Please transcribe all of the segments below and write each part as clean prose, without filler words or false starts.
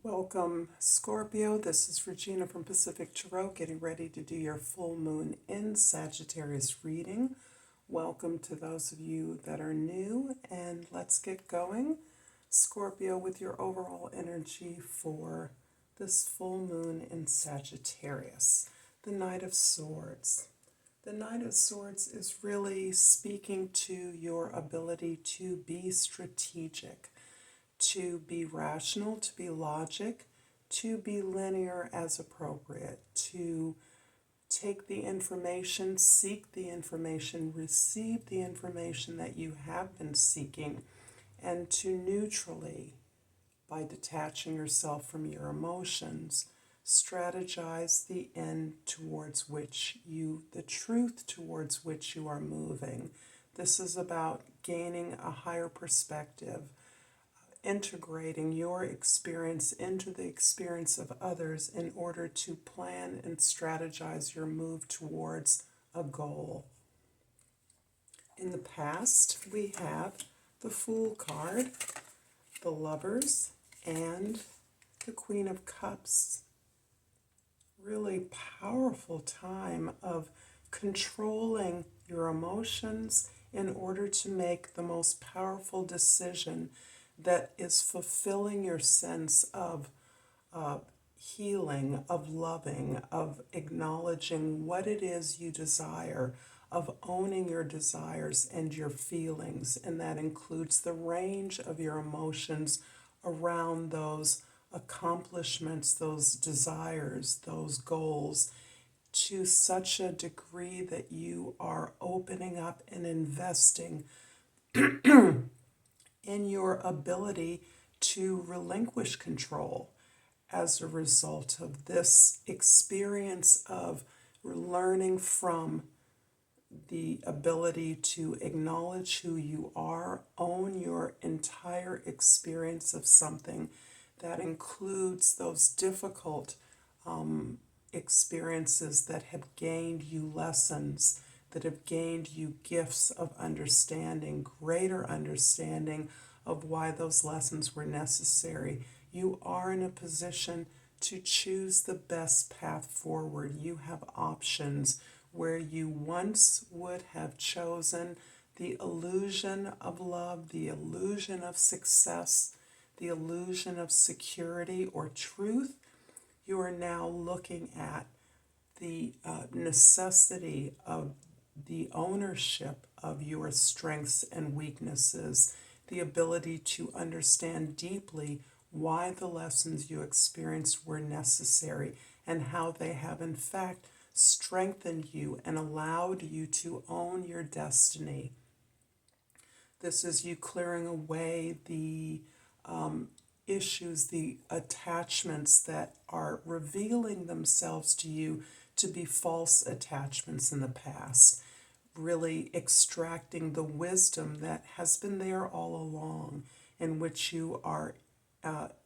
Welcome, Scorpio. This is Regina from Pacific Tarot, getting ready to do your full moon in Sagittarius reading. Welcome to those of you that are new, and let's get going. Scorpio, with your overall energy for this full moon in Sagittarius. The Knight of Swords. The Knight of Swords is really speaking to your ability to be strategic, to be rational, to be logic, to be linear as appropriate, to take the information, seek the information, receive the information that you have been seeking, and to neutrally, by detaching yourself from your emotions, strategize the end towards which you, the truth towards which you are moving. This is about gaining a higher perspective, integrating your experience into the experience of others in order to plan and strategize your move towards a goal. In the past, we have the Fool card, the Lovers, and the Queen of Cups. Really powerful time of controlling your emotions in order to make the most powerful decision that is fulfilling your sense of healing, of loving, of acknowledging what it is you desire, of owning your desires and your feelings. And that includes the range of your emotions around those accomplishments, those desires, those goals, to such a degree that you are opening up and investing in your ability to relinquish control as a result of this experience of learning from the ability to acknowledge who you are, own your entire experience of something. That includes those difficult experiences that have gained you lessons, that have gained you gifts of understanding, greater understanding of why those lessons were necessary. You are in a position to choose the best path forward. You have options where you once would have chosen the illusion of love, the illusion of success, the illusion of security or truth. You are now looking at the necessity of the ownership of your strengths and weaknesses, the ability to understand deeply why the lessons you experienced were necessary and how they have in fact strengthened you and allowed you to own your destiny. This is you clearing away the issues, the attachments that are revealing themselves to you to be false attachments in the past, really extracting the wisdom that has been there all along, in which you are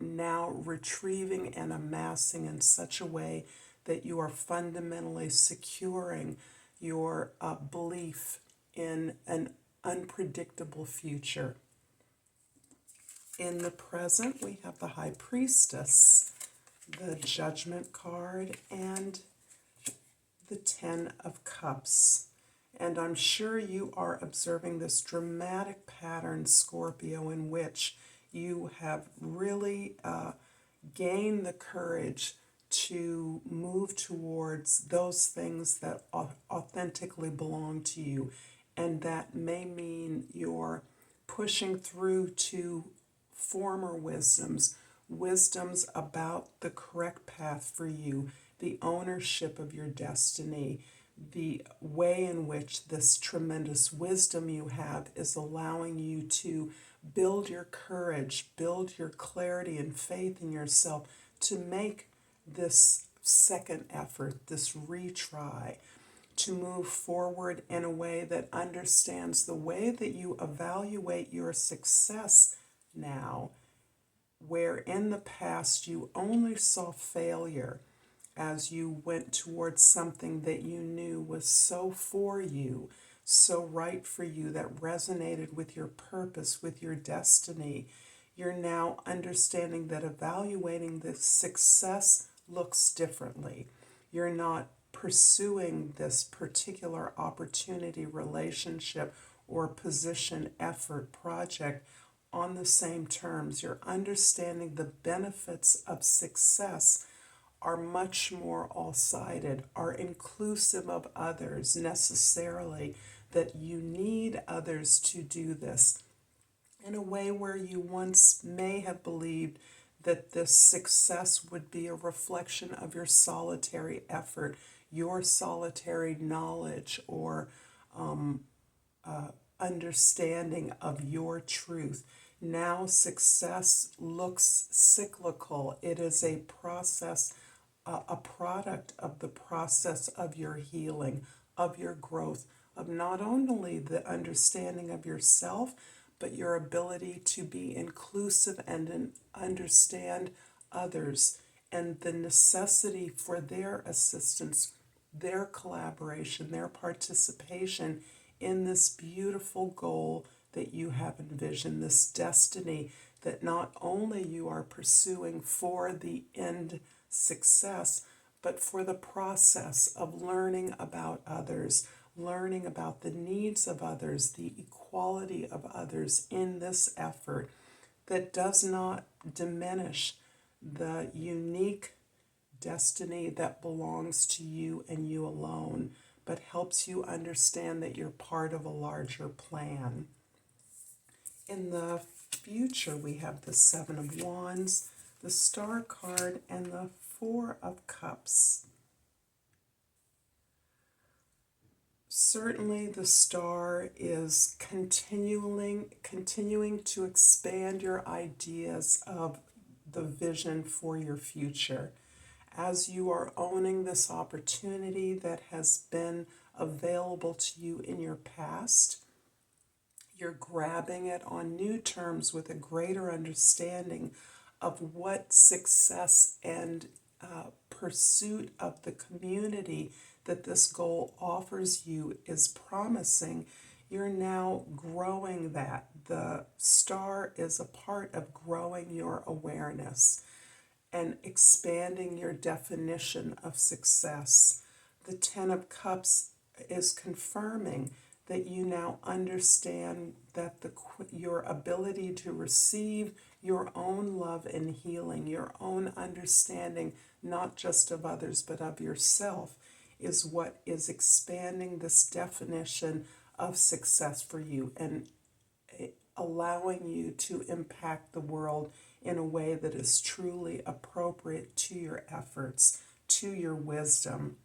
now retrieving and amassing in such a way that you are fundamentally securing your belief in an unpredictable future. In the present, we have the High Priestess, the Judgment card, and the Ten of Cups. And I'm sure you are observing this dramatic pattern, Scorpio, in which you have really gained the courage to move towards those things that authentically belong to you. And that may mean you're pushing through to former wisdoms about the correct path for you, the ownership of your destiny, the way in which this tremendous wisdom you have is allowing you to build your courage, build your clarity and faith in yourself to make this second effort, this retry, to move forward in a way that understands the way that you evaluate your success now, where in the past you only saw failure as you went towards something that you knew was so for you, so right for you, that resonated with your purpose, with your destiny. You're now understanding that evaluating the success looks differently. You're not pursuing this particular opportunity, relationship, or position, effort, project on the same terms. You're understanding the benefits of success are much more all-sided, are inclusive of others necessarily, that you need others to do this in a way where you once may have believed that this success would be a reflection of your solitary effort, your solitary knowledge or understanding of your truth. Now success looks cyclical. It is a process, a product of the process of your healing, of your growth, of not only the understanding of yourself, but your ability to be inclusive and understand others and the necessity for their assistance, their collaboration, their participation in this beautiful goal that you have envisioned, this destiny that not only you are pursuing for the end success, but for the process of learning about others, learning about the needs of others, the equality of others in this effort that does not diminish the unique destiny that belongs to you and you alone, but helps you understand that you're part of a larger plan. In the future, we have the Seven of Wands, the Star card, and the Four of Cups. Certainly the Star is continuing to expand your ideas of the vision for your future. As you are owning this opportunity that has been available to you in your past, you're grabbing it on new terms with a greater understanding of what success and pursuit of the community that this goal offers you is promising. You're now growing that. The Star is a part of growing your awareness and expanding your definition of success. The Ten of Cups is confirming that you now understand that your ability to receive your own love and healing, your own understanding, not just of others, but of yourself, is what is expanding this definition of success for you and allowing you to impact the world in a way that is truly appropriate to your efforts, to your wisdom.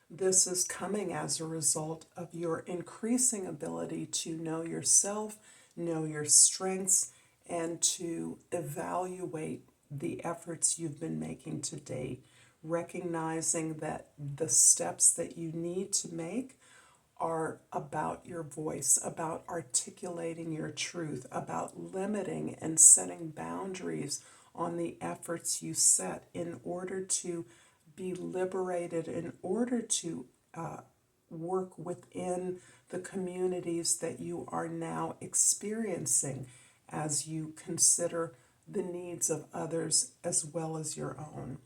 This is coming as a result of your increasing ability to know yourself, know your strengths, and to evaluate the efforts you've been making to date, recognizing that the steps that you need to make are about your voice, about articulating your truth, about limiting and setting boundaries on the efforts you set in order to be liberated, in order to work within the communities that you are now experiencing as you consider the needs of others as well as your own.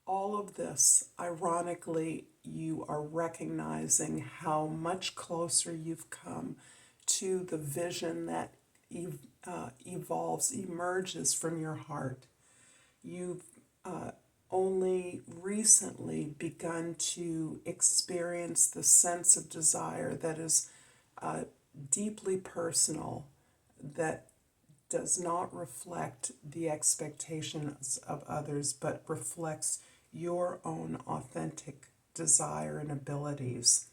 All of this, ironically, you are recognizing how much closer you've come to the vision that emerges from your heart. You've only recently begun to experience the sense of desire that is deeply personal, that does not reflect the expectations of others, but reflects your own authentic desire and abilities.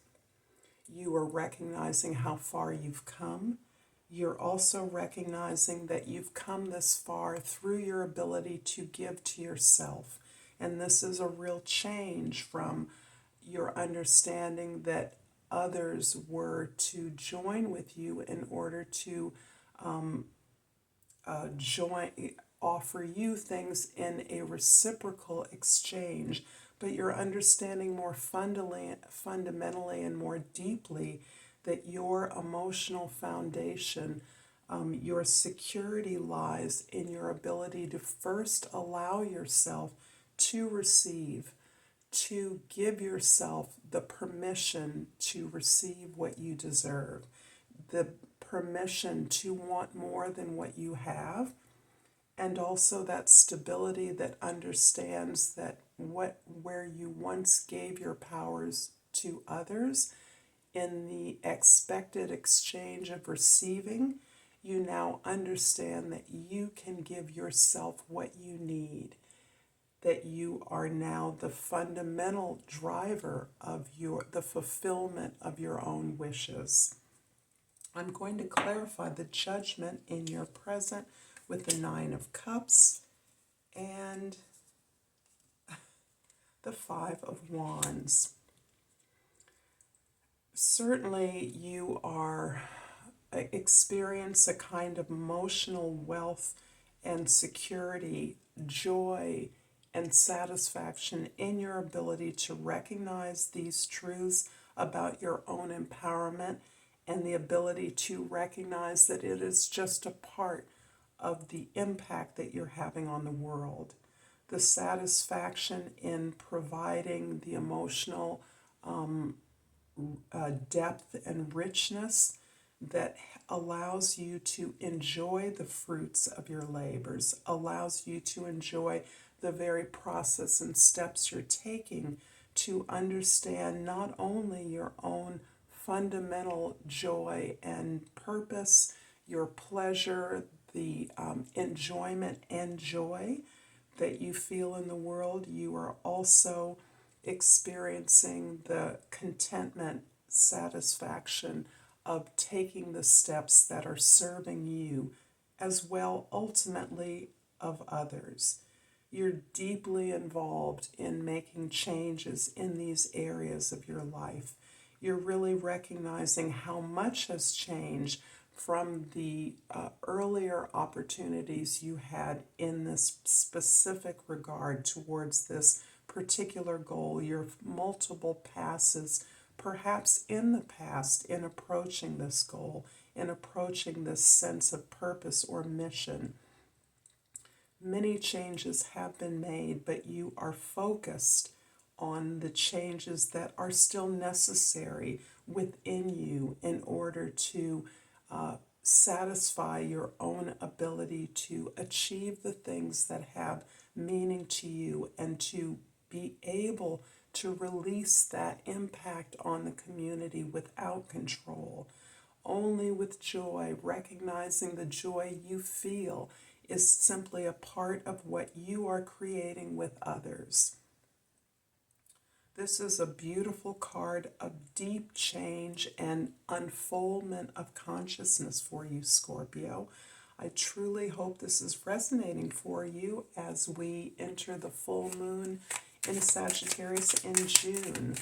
You are recognizing how far you've come. You're also recognizing that you've come this far through your ability to give to yourself. And this is a real change from your understanding that others were to join with you in order to offer you things in a reciprocal exchange, but you're understanding more fundamentally and more deeply that your emotional foundation Your security lies in your ability to first allow yourself to receive, to give yourself the permission to receive what you deserve, the permission to want more than what you have, and also that stability that understands that where you once gave your powers to others in the expected exchange of receiving, you now understand that you can give yourself what you need, that you are now the fundamental driver of the fulfillment of your own wishes. I'm going to clarify the judgment in your present with the Nine of Cups and the Five of Wands. Certainly you experience a kind of emotional wealth and security, joy and satisfaction in your ability to recognize these truths about your own empowerment, and the ability to recognize that it is just a part of the impact that you're having on the world. The satisfaction in providing the emotional depth and richness that allows you to enjoy the fruits of your labors, allows you to enjoy the very process and steps you're taking to understand not only your own fundamental joy and purpose, your pleasure, the enjoyment and joy that you feel in the world, you are also experiencing the contentment, satisfaction of taking the steps that are serving you as well, ultimately, of others. You're deeply involved in making changes in these areas of your life. You're really recognizing how much has changed from the earlier opportunities you had in this specific regard towards this particular goal, your multiple passes, perhaps in the past, in approaching this goal, in approaching this sense of purpose or mission. Many changes have been made, but you are focused on the changes that are still necessary within you in order to satisfy your own ability to achieve the things that have meaning to you and to be able to release that impact on the community without control. Only with joy, recognizing the joy you feel is simply a part of what you are creating with others. This is a beautiful card of deep change and unfoldment of consciousness for you, Scorpio. I truly hope this is resonating for you as we enter the full moon in Sagittarius in June.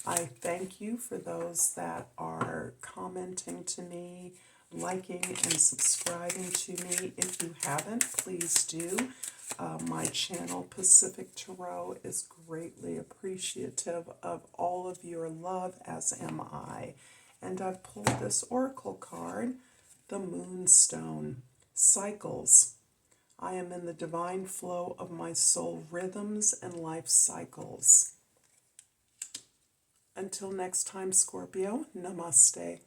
I thank you for those that are commenting to me, liking and subscribing to me. If you haven't, please do. My channel, Pacific Tarot, is greatly appreciative of all of your love, as am I. And I've pulled this oracle card, the Moonstone. Cycles. I am in the divine flow of my soul rhythms and life cycles. Until next time, Scorpio, Namaste.